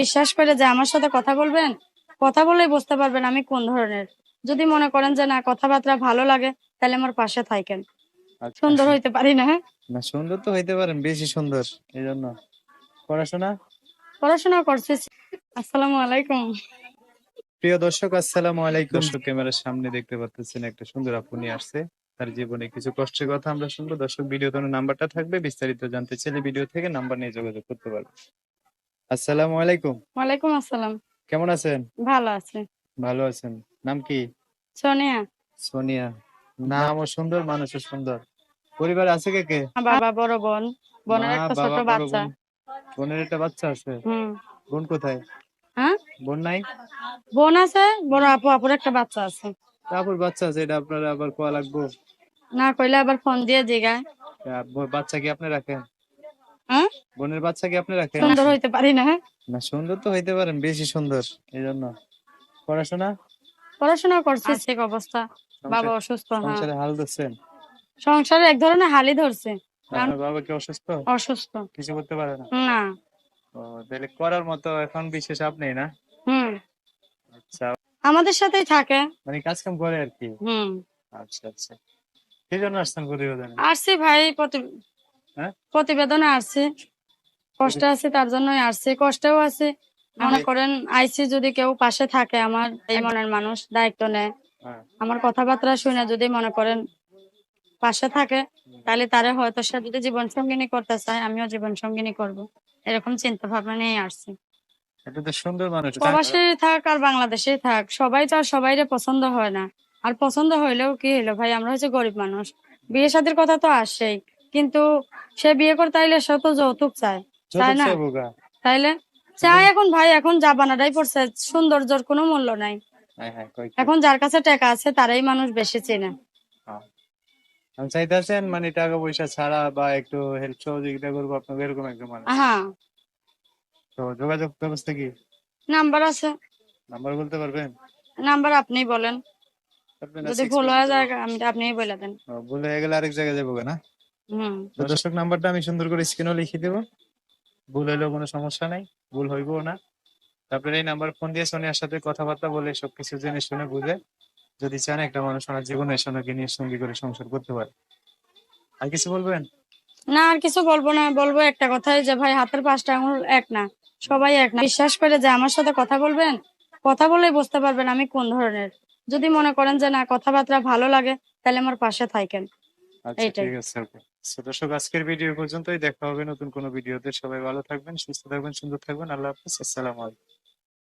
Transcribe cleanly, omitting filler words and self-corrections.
বিশ্বাস করে যে আমার সাথে কথা বলবেন, কথা বললেই বুঝতে পারবেন আমি কোন ধরনের। যদি মনে করেন যে না কথাবার্তা ভালো লাগে, তাহলে আমার পাশে থাকেন। আচ্ছা। সুন্দর হইতে পারি না, হ্যাঁ? না, সুন্দর তো হইতে পারেন, বেশি সুন্দর। এই জন্য পড়াশোনা। পড়াশোনা করছি। আসসালামু আলাইকুম। প্রিয় দর্শক, আসসালামু আলাইকুম। দর্শক, ক্যামেরার সামনে দেখতে পাচ্ছেন একটা সুন্দর আপু নিয়ে আসছে তার জীবনে কিছু কষ্টের কথা আমরা শুনবো। দর্শক, ভিডিওতে নাম্বারটা থাকবে, বিস্তারিত জানতে চাইলে ভিডিও থেকে নাম্বার নিয়ে যোগাযোগ করতে পারবে। আসসালামু আলাইকুম। ওয়ালাইকুম আসসালাম। কেমন আছেন? ভালো আছে। ভালো আছেন। নাম কি? সোনিয়া। সোনিয়া। নামও সুন্দর, মানুষও সুন্দর। পরিবারে আছে কে কে? বাবা, বড় বোন, মা, বোনের একটা ছোট বাবা, বড় বাচ্চা। বোন। বোনের একটা বাচ্চা আছে। হুম। বোন কোথায়? হ্যাঁ, বোন নাই? বোন আছে, বড় আপু, আপুর একটা বাচ্চা আছে। তারপর বাচ্চা আছে, এটা আপনারা আবার কোয়া লাগবো? না কইলে আবার ফোন দিয়ে জিগায়। বাচ্চা কি আপনি রাখেন? হ্যাঁ, বোনের বাচ্চা কি আপনি রাখেন? সুন্দর হইতে পারি না, হ্যাঁ? না, সুন্দর তো হইতে পারেন, বেশি সুন্দর। এই জন্য পড়াশোনা। পড়াশোনা করছি, আর্থিক অবস্থা, বাবা সংসার অসুস্থ। হ্যাঁ, সংসারে হাল ধরছেন? সংসারে এক ধরনের হালই ধরছে, কারণ আপনার বাবা কি অসুস্থ? অসুস্থ। কিছু করতে পারে না? না। ও, তাহলে করার মতো এখন বিশেষ আপনি না? হুম। আচ্ছা। আমাদের সাথেই থাকে। মানে কাজ কাম করে আর কি। হুম। আচ্ছা আচ্ছা। সেই জন্য আসছেন প্রতিবেদনে? আসছি ভাই, হ্যাঁ। প্রতিবেদনে আসছি। কষ্টে আছি তার জন্যই আসছি, কষ্টেও আছে। মনে করেন আইসি, যদি কেউ পাশে থাকে আমার, এই মনের মানুষ দায়িত্ব নেয়, হ্যাঁ। আমার কথাবার্তা শুনে যদি মনে করেন পাশে থাকে, তাহলে তারে হয়তো সে যদি জীবন সঙ্গিনী করতে চায়, আমিও জীবন সঙ্গিনী করব, এরকম চিন্তা ভাবনা নিয়ে আসছি। এটা তো সুন্দর মানুষ। প্রবাসী থাক আর বাংলাদেশেই থাক, সবাই তো আর সবাইরে পছন্দ হয় না। আর পছন্দ হইলেও কি হইলো ভাই, আমরা হচ্ছে গরিব মানুষ, বিয়ে শাদীর কথা তো আসছেই। কিন্তু সে বিয়ে করতে আইলে সে তো যৌতুক চায়, চায় যৌতুক না? চাইবো গা? তাইলে চাই এখন ভাই, এখন জাবানাটাই পড়ছে, সৌন্দর্যের কোনো মূল্য নাই। হ্যাঁ হ্যাঁ, কই কি? এখন যার কাছে টাকা আছে তারাই মানুষ বেশি চেনে। হ্যাঁ। আমি চাইতেছেন মানে টাকা পয়সা ছাড়া বা একটু হেল্প সহযোগিতা করবো আপনাকে, এরকম একজন মানুষ। হ্যাঁ, তো যোগাযোগ ব্যবস্থা কি? নাম্বার আছে। নাম্বার বলতে পারবেন? নাম্বার আপনিই বলেন, পারবেন না? যদি সিক্স ভুল ওয়ান হয়ে জিরো যায় আমি আপনিই বলে দেন। বলে গেলে আরেক জায়গায় যাবো না? হুম। তো দর্শক, নাম্বারটা আমি সুন্দর করে স্ক্রিনেও লিখে দেবো। ভুল হইলেও কোনো সমস্যা নাই, ভুল হইবো না। তারপরে এই নাম্বার ফোন দিয়ে সোনিয়ার সাথে কথাবার্তা বলে সবকিছু জেনে শুনে বুঝে, যদি চান একটা মানুষ ওনার জীবনে সোনাকে নিয়ে সঙ্গী করে সংসার করতে পারে। আর কিছু বলবেন? না, আর কিছু বলবো না, বলবো একটা কথাই যে ভাই, হাতের পাঁচটা আঙুল এক না, সবাই এক না। বিশ্বাস করে যে আমার সাথে কথা বলবেন, কথা বললেই বুঝতে পারবেন আমি কোন ধরনের। যদি মনে করেন যে না কথাবার্তা ভালো লাগে, তাহলে আমার পাশে থাকেন। আচ্ছা, এইটাই। ঠিক আছে, ওকে। দর্শক, আজকের ভিডিও পর্যন্তই। দেখা হবে নতুন কোনো ভিডিওতে। সবাই ভালো থাকবেন, সুস্থ থাকবেন, সুন্দর থাকবেন। আল্লাহ হাফিজ। আসসালামু আলাইকুম।